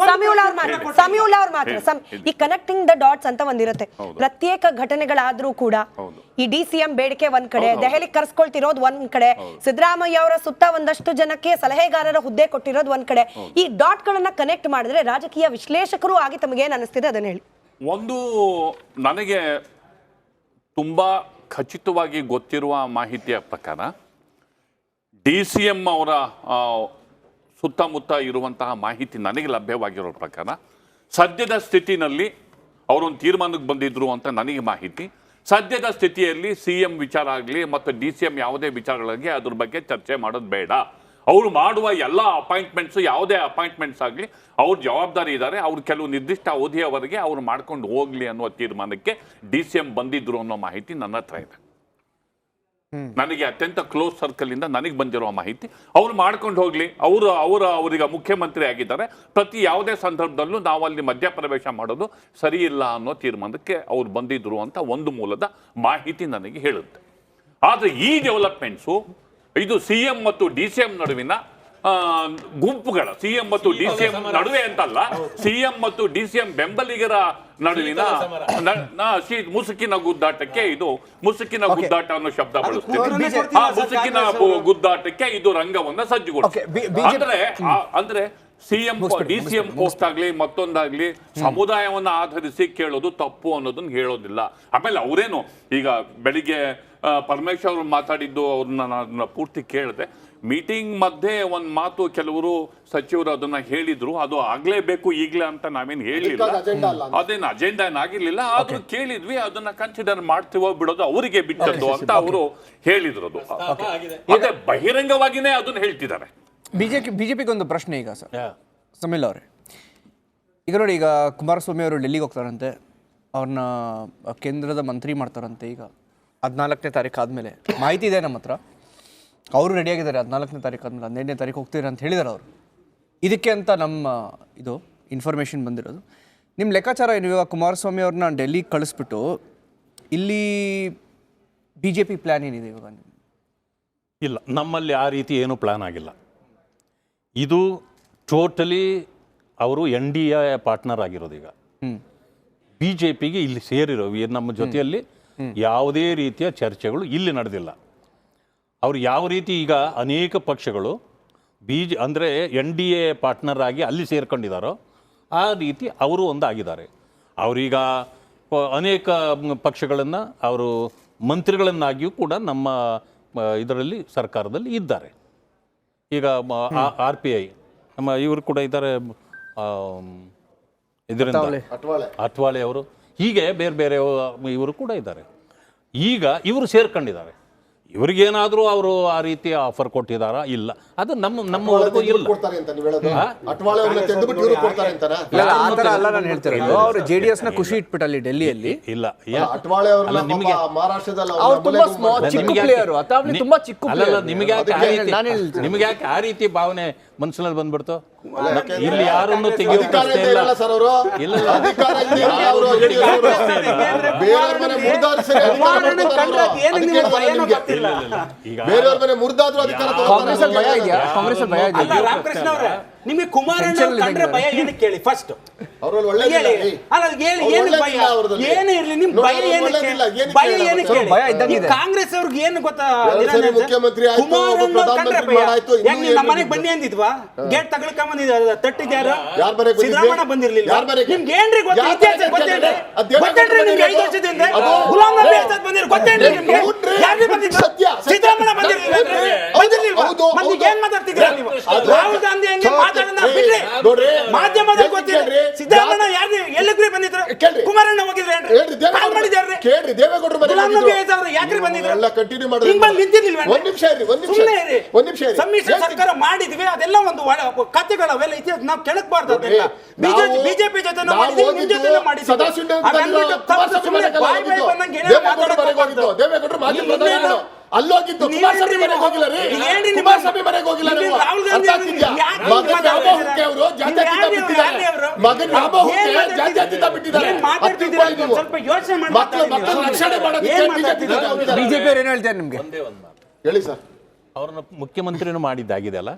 ಸಮೀವುಲ್ಲಾ ಅವ್ರು ಮಾತ್ರ ಈ ಕನೆಕ್ಟಿಂಗ್ ದ ಡಾಟ್ಸ್ ಅಂತ ಒಂದಿರುತ್ತೆ. ಪ್ರತ್ಯೇಕ ಘಟನೆಗಳಾದ್ರೂ ಕೂಡ ಈ DCM ಬೇಡಿಕೆ ಒಂದ್ ಕಡೆ, ದೆಹಲಿ ಕರ್ಸ್ಕೊಳ್ತಿರೋದು ಒಂದ್ ಕಡೆ, ಸಿದ್ದರಾಮಯ್ಯ ಅವರ ಸುತ್ತ ಒಂದಷ್ಟು ಜನಕ್ಕೆ ಸಲಹೆಗಾರರ ಹುದ್ದೆ ಕೊಟ್ಟಿರೋದು ಒಂದ್ ಕಡೆ, ಈ ಡಾಟ್ ಗಳನ್ನ ಕನೆಕ್ಟ್ ಮಾಡಿದ್ರೆ ರಾಜಕೀಯ ವಿಶ್ಲೇಷಕರು ಆಗಿ ತಮಗೆ ಏನ್ ಅನಿಸ್ತಿದೆ ಅದನ್ನ ಹೇಳಿ. ಒಂದು ನನಗೆ ತುಂಬಾ ಖಚಿತವಾಗಿ ಗೊತ್ತಿರುವ ಮಾಹಿತಿಯ ಪ್ರಕಾರ DCM ಅವರ ಸುತ್ತಮುತ್ತ ಇರುವಂತಹ ಮಾಹಿತಿ ನನಗೆ ಲಭ್ಯವಾಗಿರೋ ಪ್ರಕಾರ ಸದ್ಯದ ಸ್ಥಿತಿನಲ್ಲಿ ಅವರೊಂದು ತೀರ್ಮಾನಕ್ಕೆ ಬಂದಿದ್ರು ಅಂತ ನನಗೆ ಮಾಹಿತಿ. ಸದ್ಯದ ಸ್ಥಿತಿಯಲ್ಲಿ CM ವಿಚಾರ ಆಗಲಿ ಮತ್ತು DCM ಯಾವುದೇ ವಿಚಾರಗಳಿಗೆ ಅದ್ರ ಬಗ್ಗೆ ಚರ್ಚೆ ಮಾಡೋದು ಬೇಡ. ಅವರು ಮಾಡುವ ಎಲ್ಲ ಅಪಾಯಿಂಟ್ಮೆಂಟ್ಸ್, ಯಾವುದೇ ಅಪಾಯಿಂಟ್ಮೆಂಟ್ಸ್ ಆಗಲಿ ಅವ್ರ ಜವಾಬ್ದಾರಿ ಇದ್ದಾರೆ, ಅವ್ರು ಕೆಲವು ನಿರ್ದಿಷ್ಟ ಅವಧಿಯವರೆಗೆ ಅವ್ರು ಮಾಡ್ಕೊಂಡು ಹೋಗ್ಲಿ ಅನ್ನುವ ತೀರ್ಮಾನಕ್ಕೆ DCM ಬಂದಿದ್ರು ಅನ್ನೋ ಮಾಹಿತಿ ನನ್ನ ಹತ್ರ ಇದೆ. ನನಗೆ ಅತ್ಯಂತ ಕ್ಲೋಸ್ ಸರ್ಕಲ್ ಇಂದ ನನಗೆ ಬಂದಿರುವ ಮಾಹಿತಿ. ಅವ್ರು ಮಾಡ್ಕೊಂಡು ಹೋಗ್ಲಿ, ಅವರೀಗ ಮುಖ್ಯಮಂತ್ರಿ ಆಗಿದ್ದಾರೆ, ಪ್ರತಿ ಯಾವುದೇ ಸಂದರ್ಭದಲ್ಲೂ ನಾವು ಅಲ್ಲಿ ಮಧ್ಯಪ್ರವೇಶ ಮಾಡೋದು ಸರಿ ಇಲ್ಲ ಅನ್ನೋ ತೀರ್ಮಾನಕ್ಕೆ ಅವ್ರು ಬಂದಿದ್ರು ಅಂತ ಒಂದು ಮೂಲದ ಮಾಹಿತಿ ನನಗೆ ಹೇಳುತ್ತೆ. ಆದರೆ ಈ ಡೆವಲಪ್ಮೆಂಟ್ಸು ಇದು CM ಮತ್ತು DCM ನಡುವಿನ ಗುಂಪುಗಳ, CM ಮತ್ತು DCM ನಡುವೆ ಅಂತಲ್ಲ, CM ಮತ್ತು DCM ಬೆಂಬಲಿಗರ ನಡುವಿನ ಮುಸುಕಿನ ಗುದ್ದಾಟಕ್ಕೆ ಇದು ಮುಸುಕಿನ ಗುದ್ದಾಟ ಅನ್ನೋ ಶಬ್ದ ಬಳಸ್ತೀವಿ. ಆ ಮುಸುಕಿನ ಗುದ್ದಾಟಕ್ಕೆ ಇದು ರಂಗವನ್ನ ಸಜ್ಜುಗೊಳಿಸುತ್ತೆ. ಅಂದ್ರೆ CM DCM ಪೋಸ್ಟ್ ಆಗ್ಲಿ ಮತ್ತೊಂದಾಗ್ಲಿ ಸಮುದಾಯವನ್ನ ಆಧರಿಸಿ ಕೇಳೋದು ತಪ್ಪು ಅನ್ನೋದನ್ನ ಹೇಳೋದಿಲ್ಲ. ಆಮೇಲೆ ಅವರೇನು ಈಗ ಬೆಳಿಗ್ಗೆ ಪರಮೇಶ್ವರ್ ಅವರು ಮಾತಾಡಿದ್ದು ಅವ್ರನ್ನ ನಾನು ಪೂರ್ತಿ ಕೇಳಿದೆ. ಮೀಟಿಂಗ್ ಮಧ್ಯೆ ಒಂದು ಮಾತು ಕೆಲವರು ಸಚಿವರು ಅದನ್ನ ಹೇಳಿದ್ರು, ಅದು ಆಗ್ಲೇಬೇಕು ಈಗ್ಲೇ ಅಂತ ನಾವೇನು ಹೇಳಿಲ್ಲ, ಅದೇನು ಅಜೆಂಡಾ ಏನಾಗಿರ್ಲಿಲ್ಲ. ಆದ್ರೂ ಕೇಳಿದ್ವಿ, ಅದನ್ನ ಕನ್ಸಿಡರ್ ಮಾಡ್ತೀವೋ ಬಿಡೋದು ಅವರಿಗೆ ಬಿಟ್ಟದ್ದು ಅಂತ ಅವರು ಹೇಳಿದ್ರು. ಅದು ಅದೇ ಬಹಿರಂಗವಾಗಿನೇ ಅದನ್ನ ಹೇಳ್ತಿದ್ದಾರೆ. ಬಿಜೆಪಿಗೆ ಒಂದು ಪ್ರಶ್ನೆ ಈಗ ಸರ್ ಸಮೀಲ್ ಅವರೇ, ಈಗ ನೋಡಿ, ಈಗ ಕುಮಾರಸ್ವಾಮಿ ಅವರು ಡೆಲ್ಲಿಗೆ ಹೋಗ್ತಾರಂತೆ, ಅವ್ರನ್ನ ಕೇಂದ್ರದ ಮಂತ್ರಿ ಮಾಡ್ತಾರಂತೆ. ಈಗ 14ನೇ ತಾರೀಕು ಆದಮೇಲೆ ಮಾಹಿತಿ ಇದೆ ನಮ್ಮ ಹತ್ರ, ಅವರು ರೆಡಿಯಾಗಿದ್ದಾರೆ. 14ನೇ ತಾರೀಕು ಆದಮೇಲೆ 15ನೇ ತಾರೀಕು ಹೋಗ್ತೀರ ಅಂತ ಹೇಳಿದ್ದಾರೆ ಅವರು. ಇದಕ್ಕೆ ಅಂತ ನಮ್ಮ ಇದು ಇನ್ಫಾರ್ಮೇಷನ್ ಬಂದಿರೋದು. ನಿಮ್ಮ ಲೆಕ್ಕಾಚಾರ ಏನು? ಇವಾಗ ಕುಮಾರಸ್ವಾಮಿ ಅವ್ರನ್ನ ಡೆಲ್ಲಿಗೆ ಕಳಿಸ್ಬಿಟ್ಟು ಇಲ್ಲಿ BJP ಪ್ಲ್ಯಾನ್ ಏನಿದೆ ಇವಾಗ? ಇಲ್ಲ, ನಮ್ಮಲ್ಲಿ ಆ ರೀತಿ ಏನೂ ಪ್ಲ್ಯಾನ್ ಆಗಿಲ್ಲ. ಇದು ಟೋಟಲಿ ಅವರು NDA ಪಾರ್ಟ್ನರ್ ಆಗಿರೋದು. ಈಗ BJPಗೆ ಇಲ್ಲಿ ಸೇರಿರೋ ನಮ್ಮ ಜೊತೆಯಲ್ಲಿ ಯಾವುದೇ ರೀತಿಯ ಚರ್ಚೆಗಳು ಇಲ್ಲಿ ನಡೆದಿಲ್ಲ. ಅವರು ಯಾವ ರೀತಿ ಈಗ ಅನೇಕ ಪಕ್ಷಗಳು ಅಂದರೆ NDA ಪಾರ್ಟ್ನರ್ ಆಗಿ ಅಲ್ಲಿ ಸೇರ್ಕೊಂಡಿದ್ದಾರೋ ಆ ರೀತಿ ಅವರು ಒಂದಾಗಿದ್ದಾರೆ. ಅವರೀಗ ಅನೇಕ ಪಕ್ಷಗಳನ್ನು ಅವರು ಮಂತ್ರಿಗಳನ್ನಾಗಿಯೂ ಕೂಡ ನಮ್ಮ ಇದರಲ್ಲಿ ಸರ್ಕಾರದಲ್ಲಿ ಇದ್ದಾರೆ. ಈಗ RPI ನಮ್ಮ ಇವರು ಕೂಡ ಇದ್ದಾರೆ, ಇದರಿಂದ ಅಟ್ವಾಳೆ ಅವರು, ಹೀಗೆ ಬೇರೆ ಬೇರೆ ಇವರು ಕೂಡ ಇದ್ದಾರೆ. ಈಗ ಇವರು ಸೇರ್ಕೊಂಡಿದ್ದಾರೆ. ಇವ್ರಿಗೇನಾದರೂ ಅವರು ಆ ರೀತಿಯ ಆಫರ್ ಕೊಟ್ಟಿದ್ದಾರಾ? ಇಲ್ಲ, ಅದು ನಮ್ಮವರೆಗೂ ಇಲ್ಲ. ಅವರು JDS ನ ಖುಷಿ ಇಟ್ಬಿಟ್ಟಲ್ಲಿ ಡೆಲ್ಲಿಯಲ್ಲಿ ಇಲ್ಲ. ನಿಮಗೆ ಯಾಕೆ ಆ ರೀತಿ ಭಾವನೆ ಮನಸ್ಸಿನಲ್ಲಿ ಬಂದ್ಬಿಡ್ತು? ಇಲ್ಲಿ ಯಾರನ್ನು ತೆಗೆಯುತ್ತೆ ಇಲ್ಲ. ನಿಮಗೆ ಕುಮಾರಣ್ಣ ಕಂಡ್ರೆ ಭಯ ಏನಕ್ಕೆ ಕೇಳಿ ಫಸ್ಟ್. ಏನೇ ಇರ್ಲಿ ನಿಮ್ ಭಯ ಏನಕ್ಕೆ ಕೇಳಿ. ಕಾಂಗ್ರೆಸ್ ಅವ್ರಿಗೆ ಏನು ಗೊತ್ತಾ, ಕುಮಾರಣ್ಣ ಕಂಡ್ರೆ ಭಯ. ನಮ್ಮ ಮನೆಗೆ ಬನ್ನಿ ಅಂದಿದ್ವಾ? ಗೇಟ್ ತಗೊಳ್ಕೊಂಡ್ ಬಂದಿದ್ದ ತಟ್ಟಿದ್ಯಾರು? ಸಿದ್ದರಾಮಣ್ಣ ಬಂದಿರ್ಲಿಲ್ಲ. ನಿಮ್ಗೆ ಏನ್ರಿ ಗೊತ್ತಾ? ಇತಿಹಾಸ ಗೊತ್ತೇನ್ರಿ? ನಿಮ್ಗೆ 5 ವರ್ಷದಿಂದ ಗುಲಾಂ ನಬಿ ಆಜಾದ್ ಬಂದಿರ್ ಗೊತ್ತೇನ್ರಿ? ನಿಮ್ಗೆ ಯಾರು ಬಂದಿದ್ರು? ಸಿದ್ದರಾಮಣ್ಣ ಬಂದಿರ್ಲಿಲ್ಲ. ಮಂದಿಗೆ ಏನ್ ಮಾತಾಡ್ತಿದ್ದೀರಾ ನೀವು? ರಾಹುಲ್ ಗಾಂಧಿ ಹಂಗೆ ಮಾತಾಡೋಣ ಬಿಡ್ರಿ. ಮಾಧ್ಯಮದಲ್ಲಿ ಗೊತ್ತಿಲ್ಲ. ಸಿದ್ದರಾಮಣ್ಣ ಯಾರು ಎಲ್ಲಕ್ರಿ ಬಂದಿದ್ರು? ಕುಮಾರಣ್ಣ ಹೋಗಿದ್ರೆ ಕಾಲ್ ಮಾಡಿದ್ಯಾರ್ರಿ? ಗುಲಾಂ ನಬಿ ಆಜಾದ್ ಯಾಕ್ರಿ ಬಂದಿದ್ರು? ಹಿಂಗ್ ಬಂದು ನಿಂತಿರ್ಲಿಲ್ವ? ಸುಮ್ಮನೆ ಇರಿ. ಸಮ್ಮಿಶ್ರ ಸರ್ಕಾರ ಮಾಡಿದ್ವಿ, ಅದೆಲ್ಲ ಒಂದು ಕಥೆಗಳವೆಲ್ಲ ಇತಿಹಾಸ ನಾವು ಕೆಳಕ್ಬಾರ್ದು. ಅದೆಲ್ಲ ಬಿಜೆಪಿ ಜೊತೆ ಮಾಡಿದ್ವಿ, ನಿಮ್ ಜೊತೆ ಮಾಡಿದ್ವಿ. ಅಲ್ಲೋಗಿದ್ದು ಕುಮಾರಸ್ವಾಮಿ ಮನೆಗೆ ಹೋಗಿಲ್ಲ ರೀ. ಕುಮಾರಸ್ವಾಮಿ ಮನೆಗೆ ಹೋಗಿಲ್ಲ. ರಾಹುಲ್ ಗಾಂಧಿ ಮಗನ ಜಾತ್ಯತೀತ ಬಿಟ್ಟಿದ್ದಾರೆ. ಸ್ವಲ್ಪ ಯೋಚನೆ ಮಾಡಿ ರಕ್ಷಣೆ ಮಾಡೋದು ಬಿಜೆಪಿ ಅವ್ರು ಏನು ಹೇಳ್ತಾರೆ ನಿಮ್ಗೆ ಹೇಳಿ ಸರ್. ಅವ್ರನ್ನ ಮುಖ್ಯಮಂತ್ರಿನೂ ಮಾಡಿದ್ದಾಗಿದೆ ಅಲ್ಲ,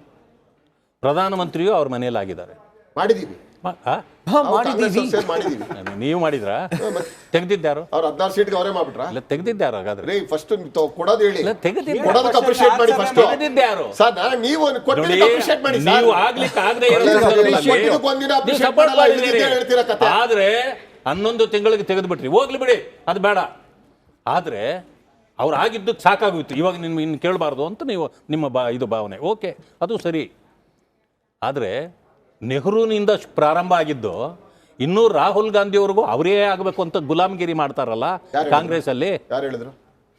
ಪ್ರಧಾನಮಂತ್ರಿಯೂ ಅವ್ರ ಮನೆಯಲ್ಲಿ ಆಗಿದ್ದಾರೆ. ಮಾಡಿದೀವಿ. ಮಾಡಿದ್ದೀವಿ. ನೀವು ಮಾಡಿದ್ರಾ? ತೆಗೆದಿದ್ದಾರು? ಅವ್ರು 16 ಸೀಟ್ಗೆ ಅವರೇ ಮಾಡ್ಬಿಟ್ರಾ? ಇಲ್ಲ ತೆಗೆದಿದ್ದಾರು ಹಾಗಾದ್ರೆ. ರೀ ಫಸ್ಟ್ ಕೊಡೋದು ಹೇಳಿ. ಇಲ್ಲ ತೆಗೆದಿದ್ದಾರೆ. ಕೊಡೋದಕ್ಕೆ ಅಪ್ರಿಷಿಯೇಟ್ ಮಾಡಿ ಫಸ್ಟ್. ತೆಗೆದಿದ್ದಾರು ಸರ್ ನಾನು ನೀವು ಕೊಟ್ಟಿದ್ದಕ್ಕೆ ಅಪ್ರಿಷಿಯೇಟ್ ಮಾಡಿ ಸರ್. ನೀವು ಆಗ್ಲಿಕ್ಕೆ ಆಗದೆ ಕೊಟ್ಟಿದ್ದಕ್ಕೆ ಒಂದಿನ ಅಪ್ರಿಷಿಯೇಟ್ ಮಾಡಲ್ಲ, ಇಲ್ಲಿದ್ದೇ ಹೇಳ್ತೀರಾ ಕತೆ. ಆದ್ರೆ 11 ತಿಂಗಳಿಗೆ ತೆಗೆದು ಬಿಟ್ರಿ, ಹೋಗ್ಲಿ ಬಿಡಿ, ಅದು ಬೇಡ. ಆದ್ರೆ ಅವ್ರು ಆಗಿದ್ದು ಸಾಕಾಗೋಯ್ತು, ಇವಾಗ ಇನ್ನು ಕೇಳಬಾರ್ದು ಅಂತ ನೀವು ನಿಮ್ಮ ಇದು ಭಾವನೆ, ಓಕೆ, ಅದು ಸರಿ. ಆದರೆ ನೆಹರೂನಿಂದ ಪ್ರಾರಂಭ ಆಗಿದ್ದು ಇನ್ನೂ ರಾಹುಲ್ ಗಾಂಧಿಯವ್ರಿಗೂ ಅವರೇ ಆಗಬೇಕು ಅಂತ ಗುಲಾಮಗಿರಿ ಮಾಡ್ತಾರಲ್ಲ ಕಾಂಗ್ರೆಸ್ ಅಲ್ಲಿ. ಯಾರು ಹೇಳಿದ್ರು?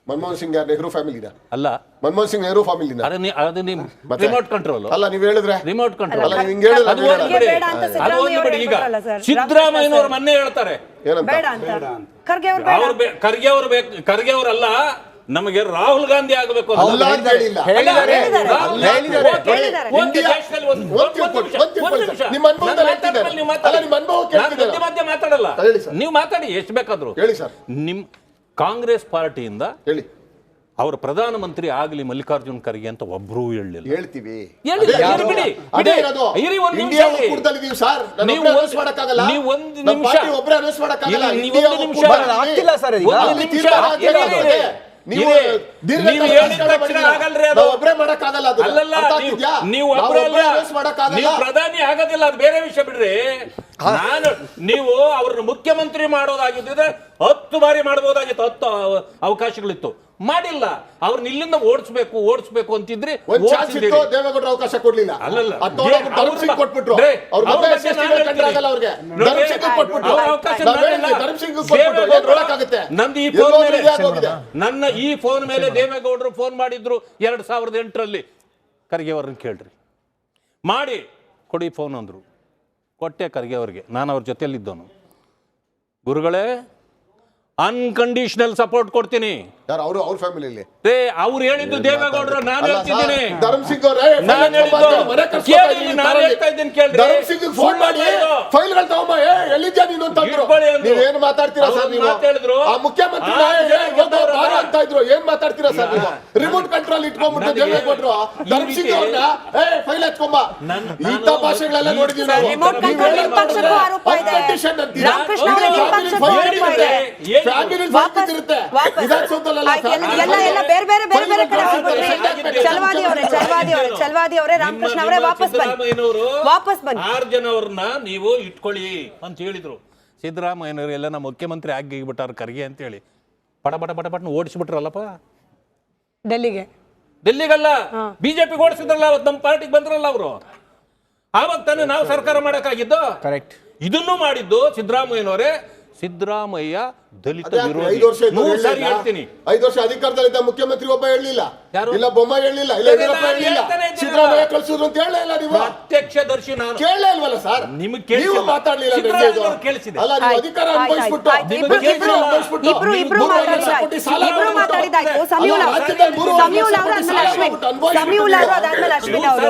ಮನಮೋಹನ್ ಸಿಂಗ್ ಯಾರು ನೆಹರು ಫ್ಯಾಮಿಲಿನ? ಅಲ್ಲ, ಮನಮೋಹನ್ ಸಿಂಗ್ ನೆಹರು ಫ್ಯಾಮಿಲಿನ? ಅದು ನೀವು ರಿಮೋಟ್ ಕಂಟ್ರೋಲ್ ಅಲ್ಲ, ನೀವು ಹೇಳಿದ್ರೆ ರಿಮೋಟ್ ಕಂಟ್ರೋಲ್. ಅಲ್ಲ, ನೀವು ಹಿಂಗೆ ಹೇಳಿದ್ರೆ ಅದು ಹೋಗ್ಬಿಡಿ. ಈಗ ಸಿದ್ದರಾಮಯ್ಯನವರು ಮೊನ್ನೆ ಹೇಳ್ತಾರೆ ಏನಂತ? ಬೇಡ ಅಂತ. ಖರ್ಗೆ ಅವ್ರು ಬೇಡ. ಖರ್ಗೆ ಅವರಲ್ಲ, ನಮಗೆ ರಾಹುಲ್ ಗಾಂಧಿ ಆಗಬೇಕು ಅಂತ. ಅಲ್ಲ ಅಂತ ಹೇಳಿಲ್ಲ. ಹೇಳಿದ್ದಾರೆ. ನಿಮ್ಮ ಅನುಭವದಲ್ಲಿ ಹೇಳ್ತಿದ್ದಾರೆ. ಅಲ್ಲ, ನಿಮ್ಮ ಅನುಭವ ಕೇಳ್ತಿದ್ದಾರೆ. ಮಧ್ಯೆ ಮಾತಾಡಲ್ಲ, ಹೇಳಿ ಸರ್. ನೀವು ಮಾತಾಡಿ ಎಷ್ಟು ಬೇಕಾದ್ರು. ಹೇಳಿ ಸರ್. ನಿಮ್ ಕಾಂಗ್ರೆಸ್ ಪಾರ್ಟಿಯಿಂದ ಹೇಳಿ. ಅವರು ಪ್ರಧಾನಮಂತ್ರಿ ಆಗಲಿ ಮಲ್ಲಿಕಾರ್ಜುನ್ ಖರ್ಗೆ ಅಂತ ಒಬ್ರು ಹೇಳಿಲ್ಲ. ಹೇಳ್ತೀವಿ. ಬಿಡಿ, ಇರಿ ಒಂದು ನಿಮಿಷ. ನೀವು ಒಂದು ನಿಮಿಷ ಆಗ್ತಿಲ್ಲ ಸರ್ ಈಗ. ನೀವು ಹೇಳಿದ ತಕ್ಷಣ ಆಗಲ್ರಿ ಅದು. ಒಬ್ಬರೇ ಮಾಡಕ್ಕಾಗಲ್ಲ ಅದು. ಅಲ್ಲಲ್ಲ, ನೀವು ನೀವು ಪ್ರಧಾನಿ ಆಗೋದಿಲ್ಲ, ಅದು ಬೇರೆ ವಿಷಯ ಬಿಡ್ರಿ. ನೀವು ಅವ್ರನ್ನ ಮುಖ್ಯಮಂತ್ರಿ ಮಾಡೋದಾಗಿದ್ದರೆ 10 ಬಾರಿ ಮಾಡಬಹುದಾಗಿತ್ತು, 10 ಅವಕಾಶಗಳಿತ್ತು, ಮಾಡಿಲ್ಲ. ಅವ್ರನ್ನ ಇಲ್ಲಿಂದ ಓಡಿಸ್ಬೇಕು ಅಂತಿದ್ರೆ ದೇವೇಗೌಡರು ಅವಕಾಶ ಕೊಡ್ಲಿಲ್ಲ. ಅಲ್ಲಲ್ಲ, ಕೊಟ್ಬಿಟ್ರು. ನನ್ನ ಈ ಫೋನ್ ಮೇಲೆ ದೇವೇಗೌಡರು ಫೋನ್ ಮಾಡಿದ್ರು 2008ರಲ್ಲಿ. ಖರ್ಗೆ ಅವ್ರನ್ನ ಕೇಳ್ರಿ, ಮಾಡಿ ಕೊಡಿ ಫೋನ್ ಅಂದ್ರು, ಕೊಟ್ಟೆ ಖರ್ಗೆ ಅವ್ರಿಗೆ. ನಾನು ಅವ್ರ ಜೊತೆಯಲ್ಲಿದ್ದವನು. ಗುರುಗಳೇ, ಅನ್ಕಂಡೀಷನಲ್ ಸಪೋರ್ಟ್ ಕೊಡ್ತೀನಿ. ಅವ್ರ ಫ್ಯಾಮಿಲಿಯಲ್ಲಿ ಅವ್ರು ಹೇಳಿದ್ದು ದೇವೇಗೌಡರು, ನಾನು ಹೇಳ್ತಿದ್ದೀನಿ. ಧರ್ಮಸಿಂಗ್ ನಾನು ಹೇಳ್ತಾ ಇದ್ದೀನಿ ಕೇಳ್ರಿ. ಫೋನ್ ಮಾಡಿ ಫೈಲ್ಗಳು ತಗೊಂಬ, ಎಲ್ಲಿದ್ಯಾ ನೀನು ಅಂತ ಏನ್ ಮಾತಾಡ್ತೀರಾ ಸರ್ ನೀವು? ಆ ಮುಖ್ಯಮಂತ್ರಿ ಅಂತ ಇದ್ರು, ಏನ್ ಮಾತಾಡ್ತೀರಾ ಸರ್ ನೀವು? ರಿಮೋಟ್ ಕಂಟ್ರೋಲ್ ಇಟ್ಕೊಂಡ್ಬಿಟ್ಟು ದೇವೇಗೌಡರು ಧರ್ಮಸಿಂಗ್ ಅವ್ರನ್ನ ಫೈಲ್ ಹಚ್ಕೊಂಬ, ಇಂಥ ಭಾಷೆಗಳೆಲ್ಲ ನೋಡಿದೀವಿ ನಾವು. ಫ್ಯಾಮಿಲಿ ಇರುತ್ತೆ ಎಲ್ಲ ಬೇರೆ ಬೇರೆ ಬೇರೆ ಬೇರೆ ಕಡೆ ಹೋಗ್ಬಿಟ್ರಿ. ಚಲವಾದಿ ಅವರೇ ರಾಮಕೃಷ್ಣ ಅವರೇ ವಾಪಸ್ ಬನ್ನಿ. 6 ಜನವ್ರನ್ನ ನೀವು ಇಟ್ಕೊಳ್ಳಿ ಅಂತ ಹೇಳಿದ್ರು. ಸಿದ್ದರಾಮಯ್ಯನವರು ಎಲ್ಲ ನಮ್ಮ ಮುಖ್ಯಮಂತ್ರಿ ಆಗಿಬಿಟ್ಟಾರ ಖರ್ಗೆ ಅಂತ ಹೇಳಿ ಪಟ ಓಡಿಸ್ಬಿಟ್ರಲ್ಲಪ್ಪ ಡೆಲ್ಲಿಗಲ್ಲ, ಬಿಜೆಪಿ ಓಡಿಸಿದ್ರಲ್ಲ, ಅವತ್ತು ನಮ್ಮ ಪಾರ್ಟಿಗೆ ಬಂದ್ರಲ್ಲ ಅವರು. ಆವಾಗ ತಾನೇ ನಾವು ಸರ್ಕಾರ ಮಾಡಕ್ಕಾಗಿದ್ದು. ಕರೆಕ್ಟ್. ಇದನ್ನು ಮಾಡಿದ್ದು ಸಿದ್ದರಾಮಯ್ಯನವರೇ. ಸಿದ್ದರಾಮಯ್ಯ ದಲಿತ ವಿರೋಧಿ. 5 ವರ್ಷ ಅಧಿಕಾರದಲ್ಲಿದ್ದ ಮುಖ್ಯಮಂತ್ರಿ ಒಬ್ಬ ಹೇಳಲಿಲ್ಲ, ಇಲ್ಲ ಬೊಮ್ಮಾಯಿ ಹೇಳಲಿಲ್ಲ, ಇಲ್ಲ ಯಡಿಯೂರಪ್ಪ ಹೇಳಲಿಲ್ಲ, ಸಿದ್ದರಾಮಯ್ಯ ಕಳಿಸಿದ್ರು ಅಂತ ಹೇಳಲಿಲ್ಲ. ನೀವು ಪ್ರತ್ಯಕ್ಷದರ್ಶಿ. ನಾನು ಕೇಳಲೇ ಇಲ್ವಲ್ಲ ಸರ್, ನೀವು ಮಾತಾಡ್ಲಿಲ್ಲ. ಅಲ್ಲ, ನೀವು ಅಧಿಕಾರ ಅನುಭವಿಸ್ಬಿಟ್ಟು ಅದಾದ್ಮೇಲೆ ಅಶ್ವಿನ್ ಅವರು